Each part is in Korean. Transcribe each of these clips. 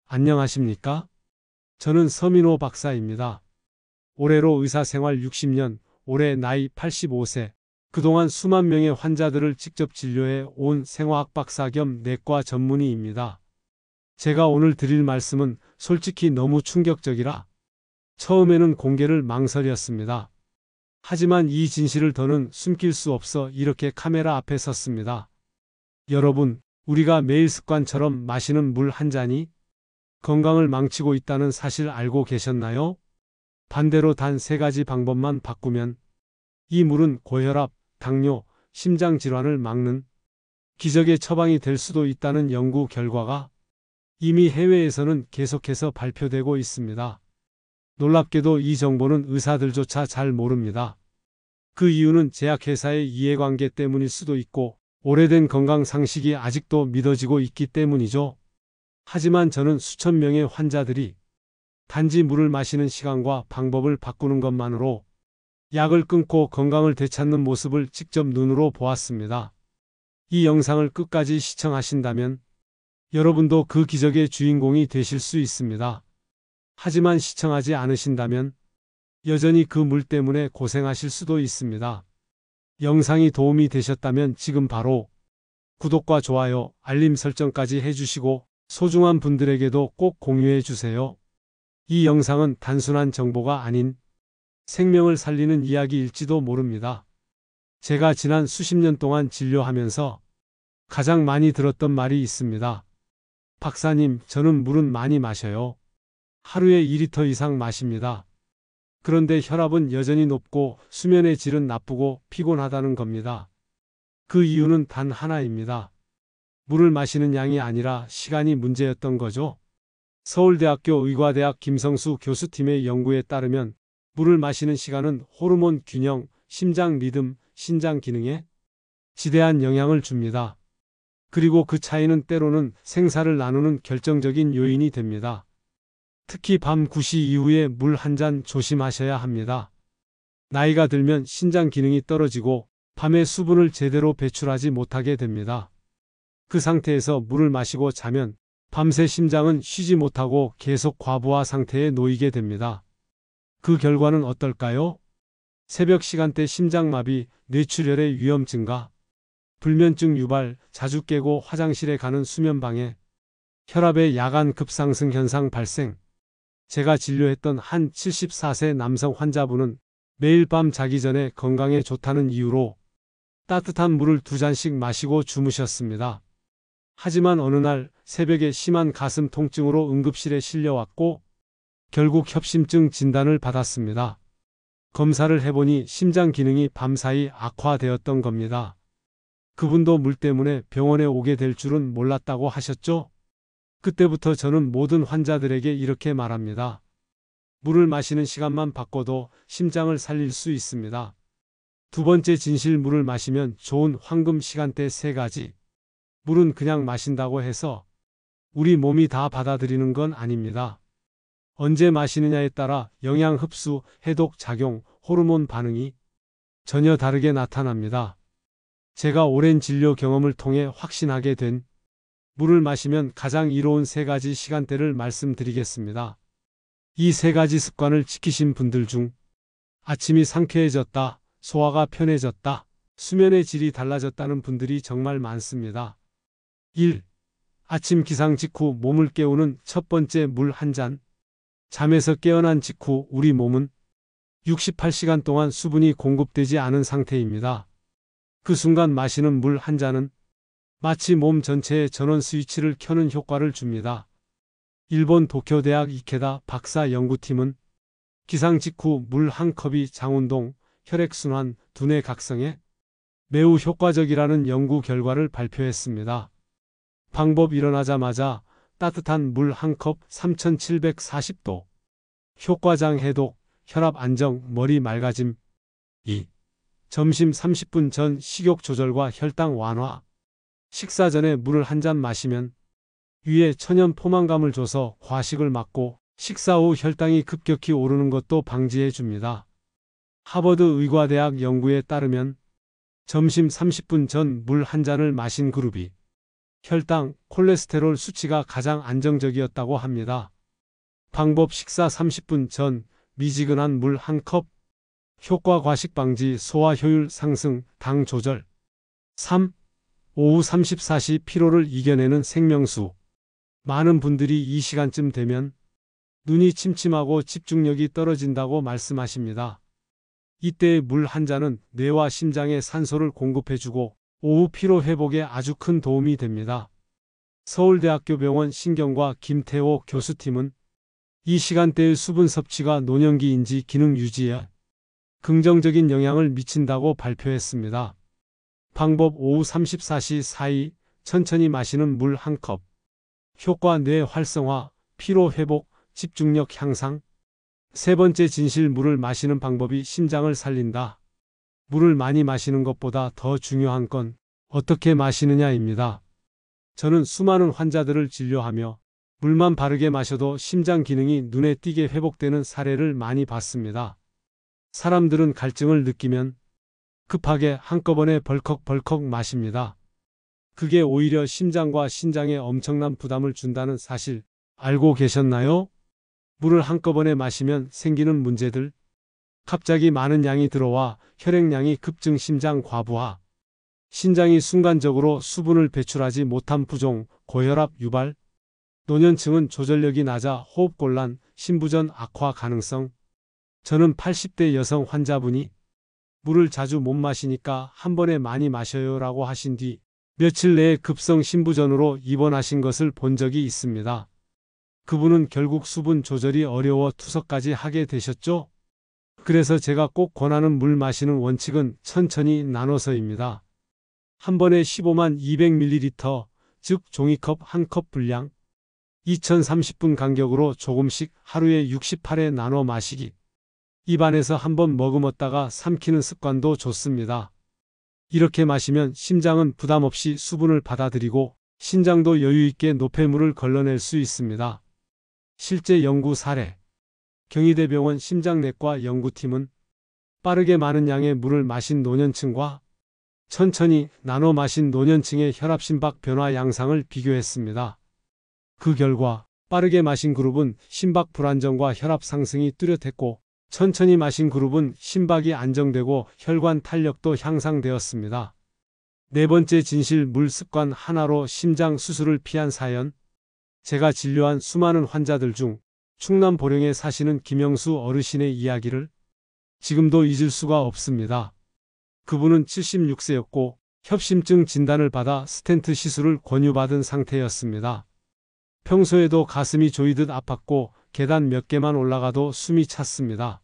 안녕하십니까? 저는 서민호 박사입니다. 올해로 의사생활 60년, 올해 나이 85세. 그동안 수만 명의 환자들을 직접 진료해 온 생화학 박사 겸 내과 전문의입니다. 제가 오늘 드릴 말씀은 솔직히 너무 충격적이라 처음에는 공개를 망설였습니다. 하지만 이 진실을 더는 숨길 수 없어 이렇게 카메라 앞에 섰습니다. 여러분, 우리가 매일 습관처럼 마시는 물 한 잔이 건강을 망치고 있다는 사실 알고 계셨나요? 반대로 단 3가지 방법만 바꾸면 이 물은 고혈압, 당뇨, 심장질환을 막는 기적의 처방이 될 수도 있다는 연구 결과가 이미 해외에서는 계속해서 발표되고 있습니다. 놀랍게도 이 정보는 의사들조차 잘 모릅니다. 그 이유는 제약회사의 이해관계 때문일 수도 있고 오래된 건강 상식이 아직도 믿어지고 있기 때문이죠. 하지만 저는 수천 명의 환자들이 단지 물을 마시는 시간과 방법을 바꾸는 것만으로 약을 끊고 건강을 되찾는 모습을 직접 눈으로 보았습니다. 이 영상을 끝까지 시청하신다면 여러분도 그 기적의 주인공이 되실 수 있습니다. 하지만 시청하지 않으신다면 여전히 그 물 때문에 고생하실 수도 있습니다. 영상이 도움이 되셨다면 지금 바로 구독과 좋아요, 알림 설정까지 해주시고 소중한 분들에게도 꼭 공유해 주세요. 이 영상은 단순한 정보가 아닌 생명을 살리는 이야기일지도 모릅니다. 제가 지난 수십 년 동안 진료하면서 가장 많이 들었던 말이 있습니다. 박사님, 저는 물은 많이 마셔요. 하루에 2리터 이상 마십니다. 그런데 혈압은 여전히 높고 수면의 질은 나쁘고 피곤하다는 겁니다. 그 이유는 단 하나입니다. 물을 마시는 양이 아니라 시간이 문제였던 거죠. 서울대학교 의과대학 김성수 교수팀의 연구에 따르면 물을 마시는 시간은 호르몬 균형, 심장 리듬, 신장 기능에 지대한 영향을 줍니다. 그리고 그 차이는 때로는 생사를 나누는 결정적인 요인이 됩니다. 특히 밤 9시 이후에 물 한 잔 조심하셔야 합니다. 나이가 들면 신장 기능이 떨어지고 밤에 수분을 제대로 배출하지 못하게 됩니다. 그 상태에서 물을 마시고 자면 밤새 심장은 쉬지 못하고 계속 과부하 상태에 놓이게 됩니다. 그 결과는 어떨까요? 새벽 시간대 심장마비, 뇌출혈의 위험 증가, 불면증 유발, 자주 깨고 화장실에 가는 수면방해, 혈압의 야간 급상승 현상 발생. 제가 진료했던 한 74세 남성 환자분은 매일 밤 자기 전에 건강에 좋다는 이유로 따뜻한 물을 2잔씩 마시고 주무셨습니다. 하지만 어느 날 새벽에 심한 가슴 통증으로 응급실에 실려왔고 결국 협심증 진단을 받았습니다. 검사를 해보니 심장 기능이 밤사이 악화되었던 겁니다. 그분도 물 때문에 병원에 오게 될 줄은 몰랐다고 하셨죠? 그때부터 저는 모든 환자들에게 이렇게 말합니다. 물을 마시는 시간만 바꿔도 심장을 살릴 수 있습니다. 두 번째 진실, 물을 마시면 좋은 황금 시간대 3가지. 물은 그냥 마신다고 해서 우리 몸이 다 받아들이는 건 아닙니다. 언제 마시느냐에 따라 영양 흡수, 해독 작용, 호르몬 반응이 전혀 다르게 나타납니다. 제가 오랜 진료 경험을 통해 확신하게 된 물을 마시면 가장 이로운 3가지 시간대를 말씀드리겠습니다. 이 3가지 습관을 지키신 분들 중 아침이 상쾌해졌다, 소화가 편해졌다, 수면의 질이 달라졌다는 분들이 정말 많습니다. 1. 아침 기상 직후 몸을 깨우는 첫 번째 물 한 잔. 잠에서 깨어난 직후 우리 몸은 68시간 동안 수분이 공급되지 않은 상태입니다. 그 순간 마시는 물 한 잔은 마치 몸 전체에 전원 스위치를 켜는 효과를 줍니다. 일본 도쿄대학 이케다 박사 연구팀은 기상 직후 물 한 컵이 장운동, 혈액순환, 두뇌 각성에 매우 효과적이라는 연구 결과를 발표했습니다. 방법: 일어나자마자 따뜻한 물 한 컵 3740도. 효과장: 해독, 혈압 안정, 머리 맑아짐. 2. 점심 30분 전 식욕 조절과 혈당 완화. 식사 전에 물을 한 잔 마시면 위에 천연 포만감을 줘서 과식을 막고 식사 후 혈당이 급격히 오르는 것도 방지해 줍니다. 하버드 의과대학 연구에 따르면 점심 30분 전 물 한 잔을 마신 그룹이 혈당, 콜레스테롤 수치가 가장 안정적이었다고 합니다. 방법 식사 30분 전 미지근한 물 1컵. 효과 과식 방지, 소화 효율 상승, 당 조절. 3. 오후 34시 피로를 이겨내는 생명수. 많은 분들이 이 시간쯤 되면 눈이 침침하고 집중력이 떨어진다고 말씀하십니다. 이때 물 한 잔은 뇌와 심장에 산소를 공급해주고 오후 피로 회복에 아주 큰 도움이 됩니다. 서울대학교 병원 신경과 김태호 교수팀은 이 시간대의 수분 섭취가 노년기 인지 기능 유지에 긍정적인 영향을 미친다고 발표했습니다. 방법 오후 34시 사이 천천히 마시는 물 1컵. 효과 뇌 활성화, 피로 회복, 집중력 향상. 세 번째 진실, 물을 마시는 방법이 심장을 살린다. 물을 많이 마시는 것보다 더 중요한 건 어떻게 마시느냐입니다. 저는 수많은 환자들을 진료하며 물만 바르게 마셔도 심장 기능이 눈에 띄게 회복되는 사례를 많이 봤습니다. 사람들은 갈증을 느끼면 급하게 한꺼번에 벌컥벌컥 마십니다. 그게 오히려 심장과 신장에 엄청난 부담을 준다는 사실 알고 계셨나요? 물을 한꺼번에 마시면 생기는 문제들. 갑자기 많은 양이 들어와 혈액량이 급증, 심장 과부하. 신장이 순간적으로 수분을 배출하지 못한 부종, 고혈압 유발. 노년층은 조절력이 낮아 호흡곤란, 신부전 악화 가능성. 저는 80대 여성 환자분이 물을 자주 못 마시니까 한 번에 많이 마셔요 라고 하신 뒤 며칠 내에 급성 신부전으로 입원하신 것을 본 적이 있습니다. 그분은 결국 수분 조절이 어려워 투석까지 하게 되셨죠. 그래서 제가 꼭 권하는 물 마시는 원칙은 천천히 나눠서입니다. 한 번에 15만 200ml, 즉 종이컵 1컵 분량. 2030분 간격으로 조금씩 하루에 68회 나눠 마시기. 입안에서 한번 머금었다가 삼키는 습관도 좋습니다. 이렇게 마시면 심장은 부담 없이 수분을 받아들이고 신장도 여유있게 노폐물을 걸러낼 수 있습니다. 실제 연구 사례. 경희대병원 심장내과 연구팀은 빠르게 많은 양의 물을 마신 노년층과 천천히 나눠 마신 노년층의 혈압 심박 변화 양상을 비교했습니다. 그 결과 빠르게 마신 그룹은 심박 불안정과 혈압 상승이 뚜렷했고 천천히 마신 그룹은 심박이 안정되고 혈관 탄력도 향상되었습니다. 네 번째 진실, 물 습관 하나로 심장 수술을 피한 사연. 제가 진료한 수많은 환자들 중 충남 보령에 사시는 김영수 어르신의 이야기를 지금도 잊을 수가 없습니다. 그분은 76세였고 협심증 진단을 받아 스텐트 시술을 권유받은 상태였습니다. 평소에도 가슴이 조이듯 아팠고 계단 몇 개만 올라가도 숨이 찼습니다.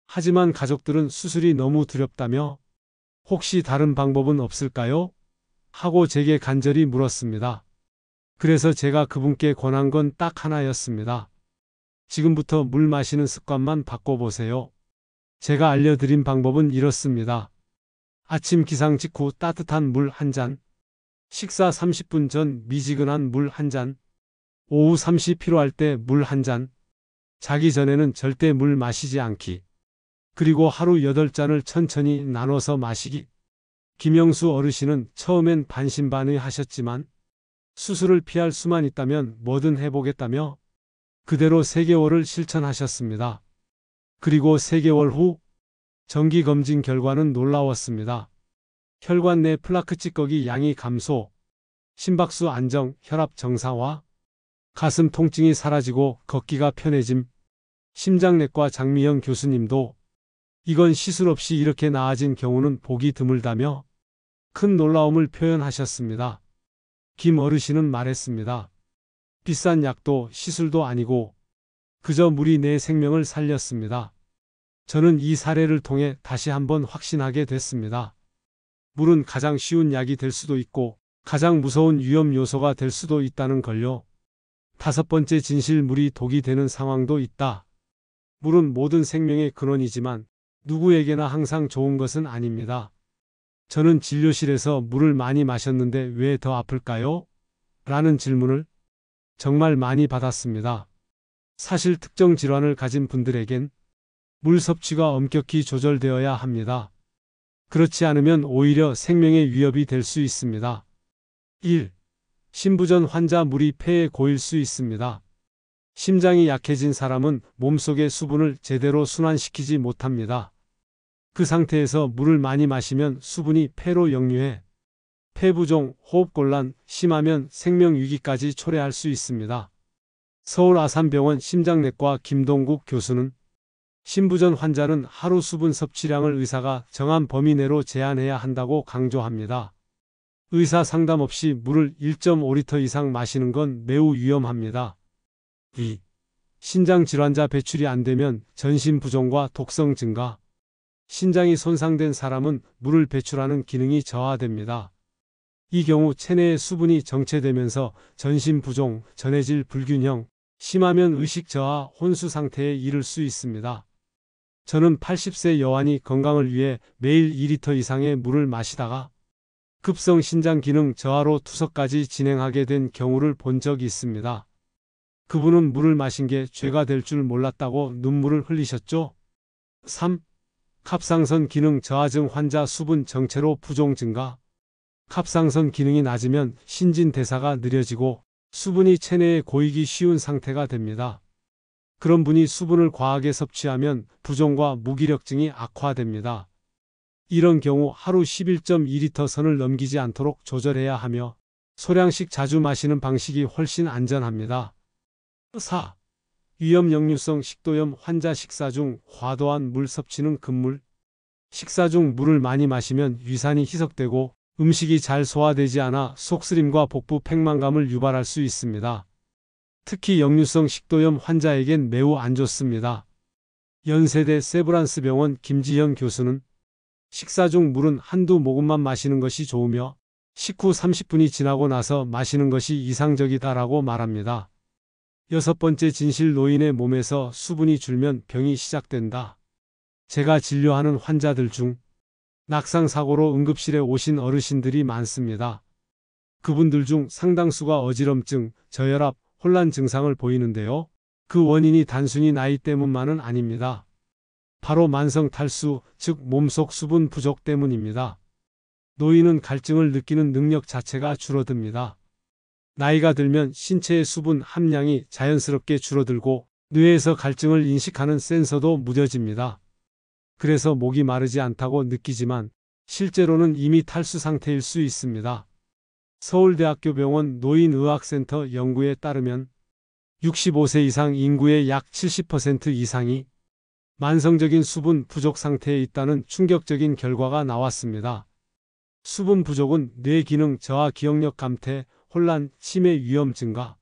하지만 가족들은 수술이 너무 두렵다며 혹시 다른 방법은 없을까요? 하고 제게 간절히 물었습니다. 그래서 제가 그분께 권한 건 딱 하나였습니다. 지금부터 물 마시는 습관만 바꿔보세요. 제가 알려드린 방법은 이렇습니다. 아침 기상 직후 따뜻한 물 한 잔, 식사 30분 전 미지근한 물 한 잔, 오후 잠시 피로할 때 물 한 잔, 자기 전에는 절대 물 마시지 않기, 그리고 하루 8잔을 천천히 나눠서 마시기. 김영수 어르신은 처음엔 반신반의 하셨지만 수술을 피할 수만 있다면 뭐든 해보겠다며 그대로 3개월을 실천하셨습니다. 그리고 3개월 후 정기검진 결과는 놀라웠습니다. 혈관 내 플라크 찌꺼기 양이 감소, 심박수 안정, 혈압 정상화, 가슴 통증이 사라지고 걷기가 편해짐. 심장내과 장미영 교수님도 이건 시술 없이 이렇게 나아진 경우는 보기 드물다며 큰 놀라움을 표현하셨습니다. 김 어르신은 말했습니다. 비싼 약도 시술도 아니고 그저 물이 내 생명을 살렸습니다. 저는 이 사례를 통해 다시 한번 확신하게 됐습니다. 물은 가장 쉬운 약이 될 수도 있고 가장 무서운 위험 요소가 될 수도 있다는 걸요. 5번째 진실, 물이 독이 되는 상황도 있다. 물은 모든 생명의 근원이지만 누구에게나 항상 좋은 것은 아닙니다. 저는 진료실에서 물을 많이 마셨는데 왜 더 아플까요? 라는 질문을 정말 많이 받았습니다. 사실 특정 질환을 가진 분들에겐 물 섭취가 엄격히 조절되어야 합니다. 그렇지 않으면 오히려 생명의 위협이 될 수 있습니다. 1. 심부전 환자 물이 폐에 고일 수 있습니다. 심장이 약해진 사람은 몸속의 수분을 제대로 순환시키지 못합니다. 그 상태에서 물을 많이 마시면 수분이 폐로 역류해 폐부종, 호흡곤란, 심하면 생명위기까지 초래할 수 있습니다. 서울 아산병원 심장내과 김동국 교수는 심부전 환자는 하루 수분 섭취량을 의사가 정한 범위 내로 제한해야 한다고 강조합니다. 의사 상담 없이 물을 1.5리터 이상 마시는 건 매우 위험합니다. 2. 신장 질환자 배출이 안 되면 전신 부종과 독성 증가. 신장이 손상된 사람은 물을 배출하는 기능이 저하됩니다. 이 경우 체내의 수분이 정체되면서 전신 부종, 전해질 불균형, 심하면 의식 저하, 혼수 상태에 이를 수 있습니다. 저는 80세 여환이 건강을 위해 매일 2리터 이상의 물을 마시다가 급성 신장 기능 저하로 투석까지 진행하게 된 경우를 본 적이 있습니다. 그분은 물을 마신 게 죄가 될 줄 몰랐다고 눈물을 흘리셨죠. 3. 갑상선 기능 저하증 환자 수분 정체로 부종 증가. 갑상선 기능이 낮으면 신진대사가 느려지고 수분이 체내에 고이기 쉬운 상태가 됩니다. 그런 분이 수분을 과하게 섭취하면 부종과 무기력증이 악화됩니다. 이런 경우 하루 11.2리터 선을 넘기지 않도록 조절해야 하며 소량씩 자주 마시는 방식이 훨씬 안전합니다. 4. 위염 역류성 식도염 환자 식사 중 과도한 물 섭취는 금물. 식사 중 물을 많이 마시면 위산이 희석되고 음식이 잘 소화되지 않아 속쓰림과 복부 팽만감을 유발할 수 있습니다. 특히 역류성 식도염 환자에겐 매우 안 좋습니다. 연세대 세브란스병원 김지현 교수는 식사 중 물은 한두 모금만 마시는 것이 좋으며 식후 30분이 지나고 나서 마시는 것이 이상적이다라고 말합니다. 6번째 진실 노인의 몸에서 수분이 줄면 병이 시작된다. 제가 진료하는 환자들 중 낙상사고로 응급실에 오신 어르신들이 많습니다. 그분들 중 상당수가 어지럼증, 저혈압, 혼란 증상을 보이는데요. 그 원인이 단순히 나이 때문만은 아닙니다. 바로 만성 탈수, 즉 몸속 수분 부족 때문입니다. 노인은 갈증을 느끼는 능력 자체가 줄어듭니다. 나이가 들면 신체의 수분 함량이 자연스럽게 줄어들고 뇌에서 갈증을 인식하는 센서도 무뎌집니다. 그래서 목이 마르지 않다고 느끼지만 실제로는 이미 탈수 상태일 수 있습니다. 서울대학교 병원 노인의학센터 연구에 따르면 65세 이상 인구의 약 70% 이상이 만성적인 수분 부족 상태에 있다는 충격적인 결과가 나왔습니다. 수분 부족은 뇌 기능 저하, 기억력 감퇴, 혼란, 치매 위험 증가.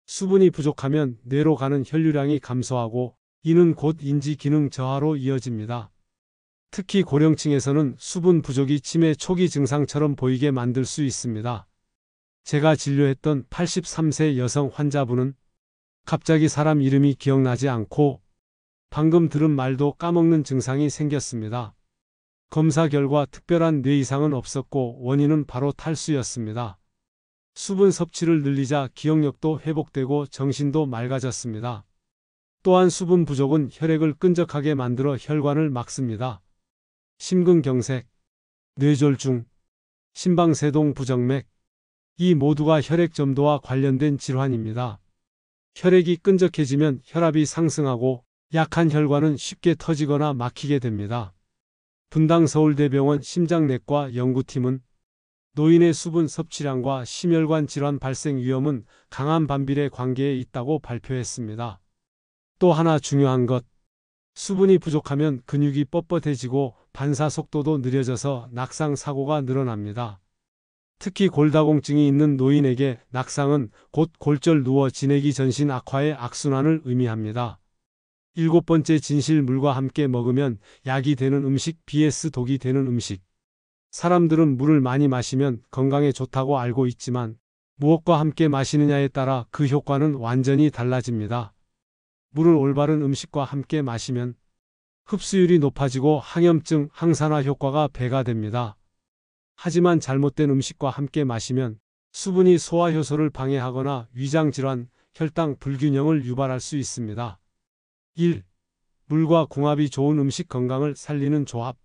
수분이 부족하면 뇌로 가는 혈류량이 감소하고 이는 곧 인지 기능 저하로 이어집니다. 특히 고령층에서는 수분 부족이 치매 초기 증상처럼 보이게 만들 수 있습니다. 제가 진료했던 83세 여성 환자분은 갑자기 사람 이름이 기억나지 않고 방금 들은 말도 까먹는 증상이 생겼습니다. 검사 결과 특별한 뇌 이상은 없었고 원인은 바로 탈수였습니다. 수분 섭취를 늘리자 기억력도 회복되고 정신도 맑아졌습니다. 또한 수분 부족은 혈액을 끈적하게 만들어 혈관을 막습니다. 심근경색, 뇌졸중, 심방세동 부정맥, 이 모두가 혈액 점도와 관련된 질환입니다. 혈액이 끈적해지면 혈압이 상승하고 약한 혈관은 쉽게 터지거나 막히게 됩니다. 분당 서울대병원 심장내과 연구팀은 노인의 수분 섭취량과 심혈관 질환 발생 위험은 강한 반비례 관계에 있다고 발표했습니다. 또 하나 중요한 것, 수분이 부족하면 근육이 뻣뻣해지고 반사 속도도 느려져서 낙상 사고가 늘어납니다. 특히 골다공증이 있는 노인에게 낙상은 곧 골절 누워 지내기 전신 악화의 악순환을 의미합니다. 7번째 진실 물과 함께 먹으면 약이 되는 음식 vs 독이 되는 음식. 사람들은 물을 많이 마시면 건강에 좋다고 알고 있지만 무엇과 함께 마시느냐에 따라 그 효과는 완전히 달라집니다. 물을 올바른 음식과 함께 마시면 흡수율이 높아지고 항염증, 항산화 효과가 배가 됩니다. 하지만 잘못된 음식과 함께 마시면 수분이 소화 효소를 방해하거나 위장질환, 혈당 불균형을 유발할 수 있습니다. 1. 물과 궁합이 좋은 음식 건강을 살리는 조합.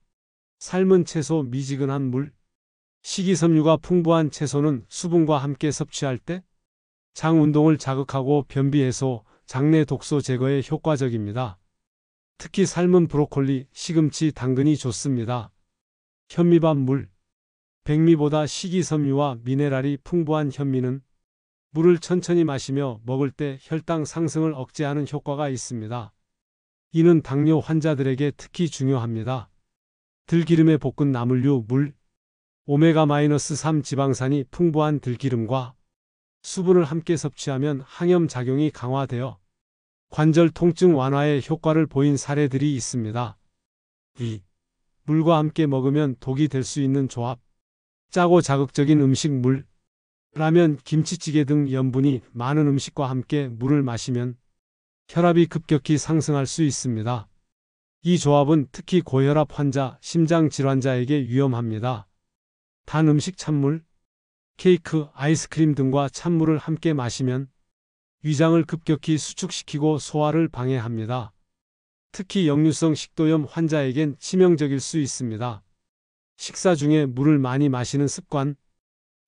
삶은 채소 미지근한 물. 식이섬유가 풍부한 채소는 수분과 함께 섭취할 때 장 운동을 자극하고 변비 해소, 장내 독소 제거에 효과적입니다. 특히 삶은 브로콜리, 시금치, 당근이 좋습니다. 현미밥 물. 백미보다 식이섬유와 미네랄이 풍부한 현미는 물을 천천히 마시며 먹을 때 혈당 상승을 억제하는 효과가 있습니다. 이는 당뇨 환자들에게 특히 중요합니다. 들기름에 볶은 나물류 물. 오메가-3 지방산이 풍부한 들기름과 수분을 함께 섭취하면 항염 작용이 강화되어 관절 통증 완화에 효과를 보인 사례들이 있습니다. 2. 물과 함께 먹으면 독이 될 수 있는 조합. 짜고 자극적인 음식 물. 라면, 김치찌개 등 염분이 많은 음식과 함께 물을 마시면 혈압이 급격히 상승할 수 있습니다. 이 조합은 특히 고혈압 환자, 심장 질환자에게 위험합니다. 단 음식 찬물, 케이크, 아이스크림 등과 찬물을 함께 마시면 위장을 급격히 수축시키고 소화를 방해합니다. 특히 역류성 식도염 환자에겐 치명적일 수 있습니다. 식사 중에 물을 많이 마시는 습관,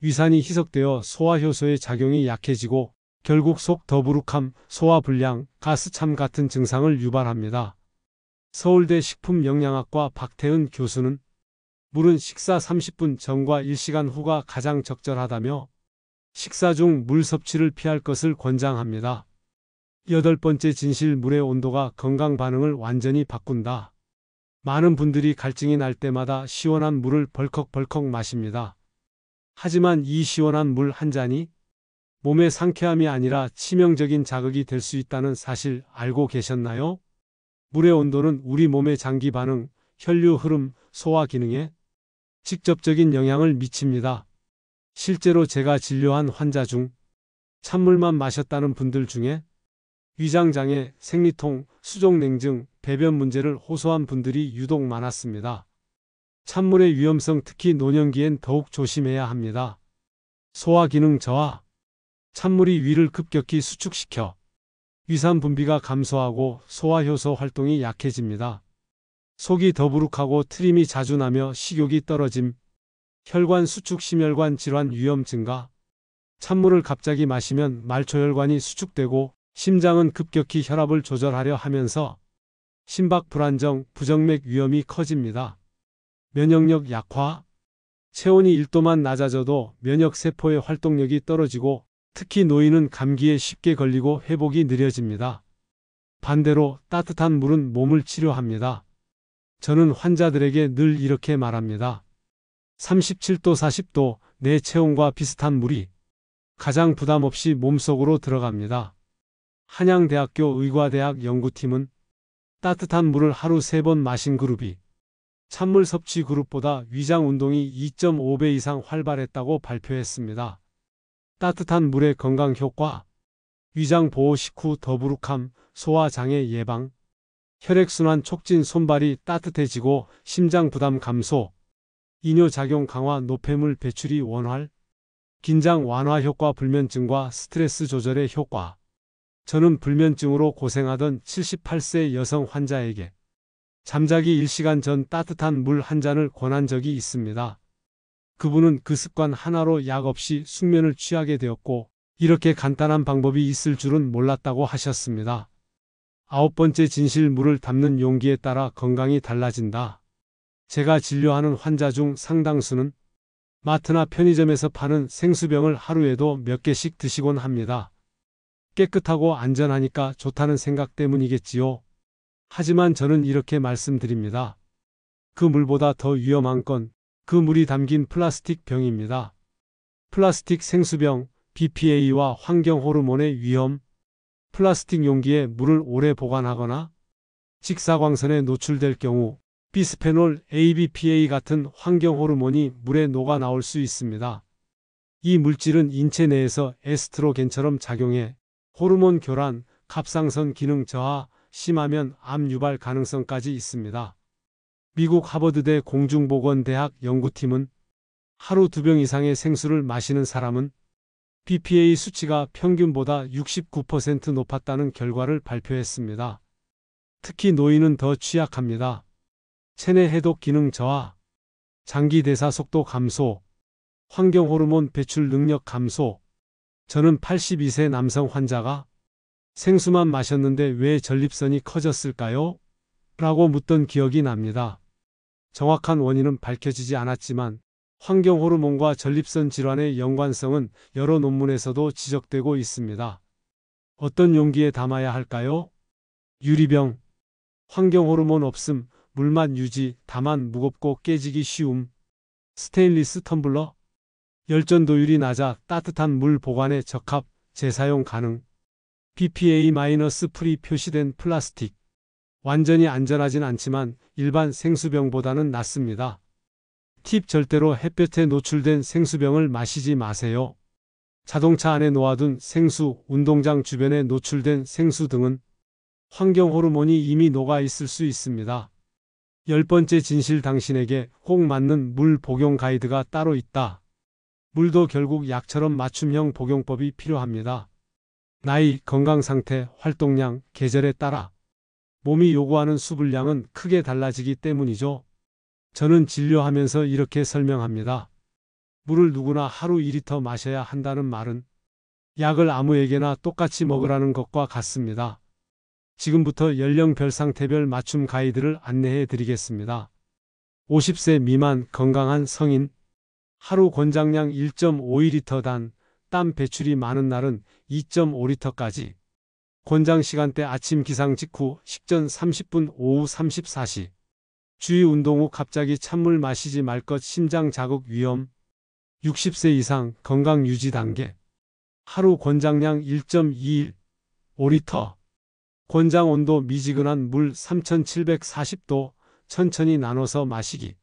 위산이 희석되어 소화효소의 작용이 약해지고 결국 속 더부룩함, 소화불량, 가스참 같은 증상을 유발합니다. 서울대 식품영양학과 박태은 교수는 물은 식사 30분 전과 1시간 후가 가장 적절하다며 식사 중 물 섭취를 피할 것을 권장합니다. 8번째 진실 물의 온도가 건강 반응을 완전히 바꾼다. 많은 분들이 갈증이 날 때마다 시원한 물을 벌컥벌컥 마십니다. 하지만 이 시원한 물 한 잔이 몸의 상쾌함이 아니라 치명적인 자극이 될 수 있다는 사실 알고 계셨나요? 물의 온도는 우리 몸의 장기 반응, 혈류 흐름, 소화 기능에 직접적인 영향을 미칩니다. 실제로 제가 진료한 환자 중 찬물만 마셨다는 분들 중에 위장장애, 생리통, 수족냉증, 배변 문제를 호소한 분들이 유독 많았습니다. 찬물의 위험성 특히 노년기엔 더욱 조심해야 합니다. 소화 기능 저하. 찬물이 위를 급격히 수축시켜 위산 분비가 감소하고 소화효소 활동이 약해집니다. 속이 더부룩하고 트림이 자주 나며 식욕이 떨어짐, 혈관 수축 심혈관 질환 위험 증가. 찬물을 갑자기 마시면 말초혈관이 수축되고 심장은 급격히 혈압을 조절하려 하면서 심박 불안정, 부정맥 위험이 커집니다. 면역력 약화. 체온이 1도만 낮아져도 면역세포의 활동력이 떨어지고 특히 노인은 감기에 쉽게 걸리고 회복이 느려집니다. 반대로 따뜻한 물은 몸을 치료합니다. 저는 환자들에게 늘 이렇게 말합니다. 37도, 40도 내 체온과 비슷한 물이 가장 부담 없이 몸속으로 들어갑니다. 한양대학교 의과대학 연구팀은 따뜻한 물을 하루 3번 마신 그룹이 찬물 섭취 그룹보다 위장 운동이 2.5배 이상 활발했다고 발표했습니다. 따뜻한 물의 건강 효과. 위장 보호 식후 더부룩함, 소화장애 예방, 혈액순환 촉진 손발이 따뜻해지고 심장 부담 감소, 이뇨작용 강화 노폐물 배출이 원활, 긴장 완화 효과 불면증과 스트레스 조절의 효과. 저는 불면증으로 고생하던 78세 여성 환자에게 잠자기 1시간 전 따뜻한 물 한 잔을 권한 적이 있습니다. 그분은 그 습관 하나로 약 없이 숙면을 취하게 되었고 이렇게 간단한 방법이 있을 줄은 몰랐다고 하셨습니다. 9번째 진실 물을 담는 용기에 따라 건강이 달라진다. 제가 진료하는 환자 중 상당수는 마트나 편의점에서 파는 생수병을 하루에도 몇 개씩 드시곤 합니다. 깨끗하고 안전하니까 좋다는 생각 때문이겠지요. 하지만 저는 이렇게 말씀드립니다. 그 물보다 더 위험한 건 그 물이 담긴 플라스틱 병입니다. 플라스틱 생수병, BPA와 환경 호르몬의 위험. 플라스틱 용기에 물을 오래 보관하거나 직사광선에 노출될 경우 비스페놀 A, BPA 같은 환경 호르몬이 물에 녹아 나올 수 있습니다. 이 물질은 인체 내에서 에스트로겐처럼 작용해 호르몬 교란, 갑상선 기능 저하, 심하면 암 유발 가능성까지 있습니다. 미국 하버드대 공중보건대학 연구팀은 하루 2병 이상의 생수를 마시는 사람은 BPA 수치가 평균보다 69% 높았다는 결과를 발표했습니다. 특히 노인은 더 취약합니다. 체내 해독 기능 저하, 장기 대사 속도 감소, 환경호르몬 배출 능력 감소. 저는 82세 남성 환자가 생수만 마셨는데 왜 전립선이 커졌을까요? 라고 묻던 기억이 납니다. 정확한 원인은 밝혀지지 않았지만 환경호르몬과 전립선 질환의 연관성은 여러 논문에서도 지적되고 있습니다. 어떤 용기에 담아야 할까요? 유리병. 환경호르몬 없음, 물맛 유지, 다만 무겁고 깨지기 쉬움. 스테인리스 텀블러. 열전도율이 낮아 따뜻한 물 보관에 적합, 재사용 가능. BPA-프리 표시된 플라스틱. 완전히 안전하진 않지만 일반 생수병보다는 낫습니다. 팁: 절대로 햇볕에 노출된 생수병을 마시지 마세요. 자동차 안에 놓아둔 생수, 운동장 주변에 노출된 생수 등은 환경 호르몬이 이미 녹아 있을 수 있습니다. 10번째 진실: 당신에게 꼭 맞는 물 복용 가이드가 따로 있다. 물도 결국 약처럼 맞춤형 복용법이 필요합니다. 나이, 건강 상태, 활동량, 계절에 따라 몸이 요구하는 수분량은 크게 달라지기 때문이죠. 저는 진료하면서 이렇게 설명합니다. 물을 누구나 하루 2리터 마셔야 한다는 말은 약을 아무에게나 똑같이 먹으라는 것과 같습니다. 지금부터 연령별 상태별 맞춤 가이드를 안내해 드리겠습니다. 50세 미만 건강한 성인. 하루 권장량 1.5리터 단, 땀 배출이 많은 날은 2.5리터까지. 권장 시간대: 아침 기상 직후, 식전 30분, 오후 34시. 주의: 운동 후 갑자기 찬물 마시지 말 것. 심장 자극 위험. 60세 이상 건강 유지 단계. 하루 권장량 1.25리터. 권장 온도: 미지근한 물 3740도, 천천히 나눠서 마시기.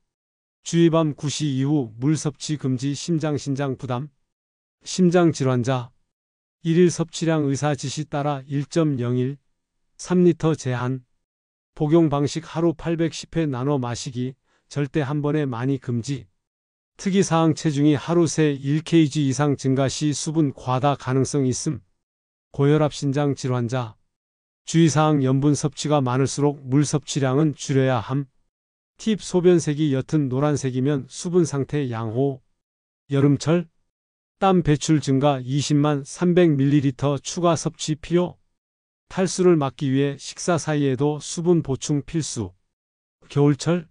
주의: 밤 9시 이후 물 섭취 금지. 심장 부담. 심장 질환자. 일일 섭취량 의사 지시 따라 1.01, 3리터 제한. 복용 방식: 하루 810회 나눠 마시기. 절대 한 번에 많이 금지. 특이사항: 체중이 하루 새 1kg 이상 증가 시 수분 과다 가능성 있음. 고혈압 신장 질환자. 주의사항: 염분 섭취가 많을수록 물 섭취량은 줄여야 함. 팁: 소변색이 옅은 노란색이면 수분 상태 양호. 여름철 땀 배출 증가 20만 300ml 추가 섭취 필요. 탈수를 막기 위해 식사 사이에도 수분 보충 필수. 겨울철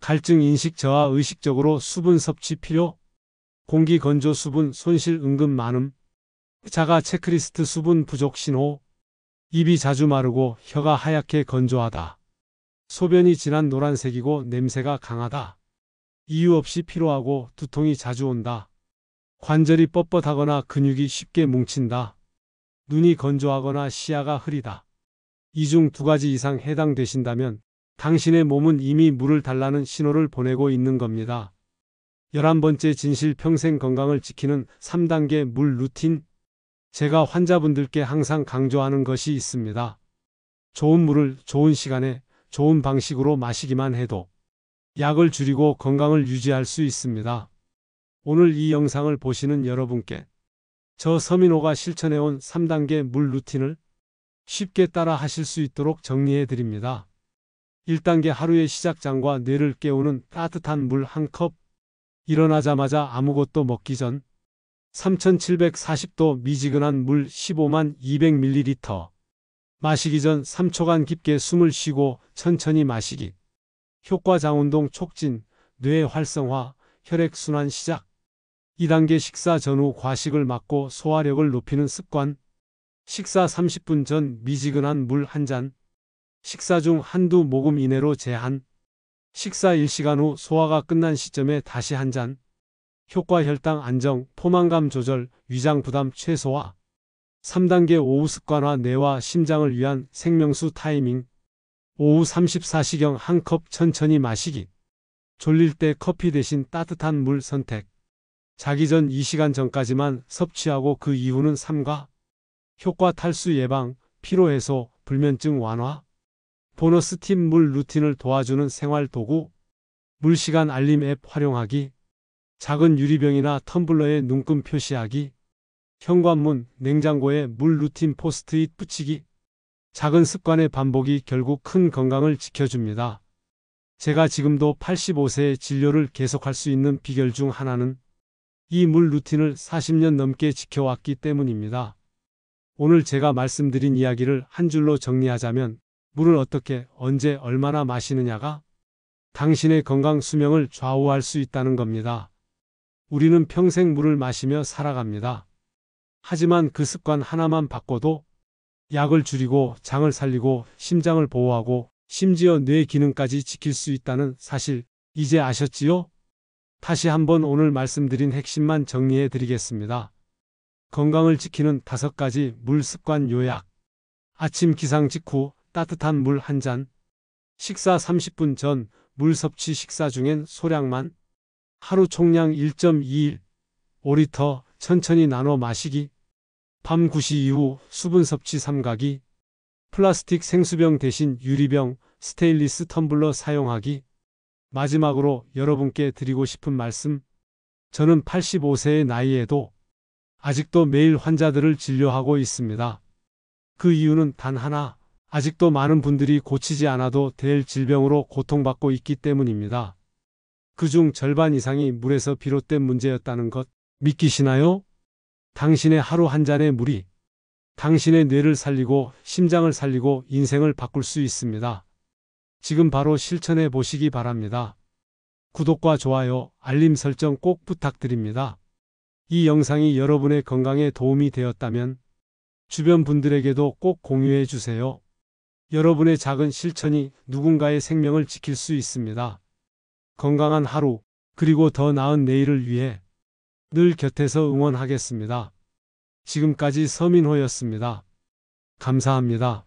갈증 인식 저하 의식적으로 수분 섭취 필요. 공기 건조 수분 손실 은근 많음. 자가 체크리스트 수분 부족 신호. 입이 자주 마르고 혀가 하얗게 건조하다. 소변이 진한 노란색이고 냄새가 강하다. 이유 없이 피로하고 두통이 자주 온다. 관절이 뻣뻣하거나 근육이 쉽게 뭉친다. 눈이 건조하거나 시야가 흐리다. 이 중 2가지 이상 해당되신다면 당신의 몸은 이미 물을 달라는 신호를 보내고 있는 겁니다. 11번째 진실: 평생 건강을 지키는 3단계 물 루틴. 제가 환자분들께 항상 강조하는 것이 있습니다. 좋은 물을 좋은 시간에 좋은 방식으로 마시기만 해도 약을 줄이고 건강을 유지할 수 있습니다. 오늘 이 영상을 보시는 여러분께 저 서민호가 실천해온 3단계 물 루틴을 쉽게 따라 하실 수 있도록 정리해 드립니다. 1단계: 하루의 시작장과 뇌를 깨우는 따뜻한 물 1컵. 일어나자마자 아무것도 먹기 전 3740도 미지근한 물 15만 200ml. 마시기 전 3초간 깊게 숨을 쉬고 천천히 마시기. 효과: 장운동 촉진, 뇌 활성화, 혈액순환 시작. 2단계: 식사 전후 과식을 막고 소화력을 높이는 습관. 식사 30분 전 미지근한 물 1잔. 식사 중 한두 모금 이내로 제한. 식사 1시간 후 소화가 끝난 시점에 다시 1잔. 효과: 혈당 안정, 포만감 조절, 위장 부담 최소화. 3단계: 오후 습관화, 뇌와 심장을 위한 생명수 타이밍. 오후 34시경 1컵 천천히 마시기. 졸릴 때 커피 대신 따뜻한 물 선택. 자기 전 2시간 전까지만 섭취하고 그 이후는 삼가. 효과: 탈수 예방, 피로 해소, 불면증 완화. 보너스 팁: 물 루틴을 도와주는 생활 도구. 물시간 알림 앱 활용하기. 작은 유리병이나 텀블러에 눈금 표시하기. 현관문, 냉장고에 물 루틴 포스트잇 붙이기. 작은 습관의 반복이 결국 큰 건강을 지켜줍니다. 제가 지금도 85세의 진료를 계속할 수 있는 비결 중 하나는 이 물 루틴을 40년 넘게 지켜왔기 때문입니다. 오늘 제가 말씀드린 이야기를 한 줄로 정리하자면 물을 어떻게, 언제, 얼마나 마시느냐가 당신의 건강 수명을 좌우할 수 있다는 겁니다. 우리는 평생 물을 마시며 살아갑니다. 하지만 그 습관 하나만 바꿔도 약을 줄이고 장을 살리고 심장을 보호하고 심지어 뇌 기능까지 지킬 수 있다는 사실 이제 아셨지요? 다시 한번 오늘 말씀드린 핵심만 정리해 드리겠습니다. 건강을 지키는 5가지 물 습관 요약. 아침 기상 직후 따뜻한 물 한 잔. 식사 30분 전 물 섭취 식사 중엔 소량만. 하루 총량 1.21, 5리터 천천히 나눠 마시기. 밤 9시 이후 수분 섭취 삼가기. 플라스틱 생수병 대신 유리병, 스테인리스 텀블러 사용하기. 마지막으로 여러분께 드리고 싶은 말씀. 저는 85세의 나이에도 아직도 매일 환자들을 진료하고 있습니다. 그 이유는 단 하나, 아직도 많은 분들이 고치지 않아도 될 질병으로 고통받고 있기 때문입니다. 그중 절반 이상이 물에서 비롯된 문제였다는 것 믿기시나요? 당신의 하루 한 잔의 물이 당신의 뇌를 살리고 심장을 살리고 인생을 바꿀 수 있습니다. 지금 바로 실천해 보시기 바랍니다. 구독과 좋아요, 알림 설정 꼭 부탁드립니다. 이 영상이 여러분의 건강에 도움이 되었다면 주변 분들에게도 꼭 공유해 주세요. 여러분의 작은 실천이 누군가의 생명을 지킬 수 있습니다. 건강한 하루, 그리고 더 나은 내일을 위해 늘 곁에서 응원하겠습니다. 지금까지 서민호였습니다. 감사합니다.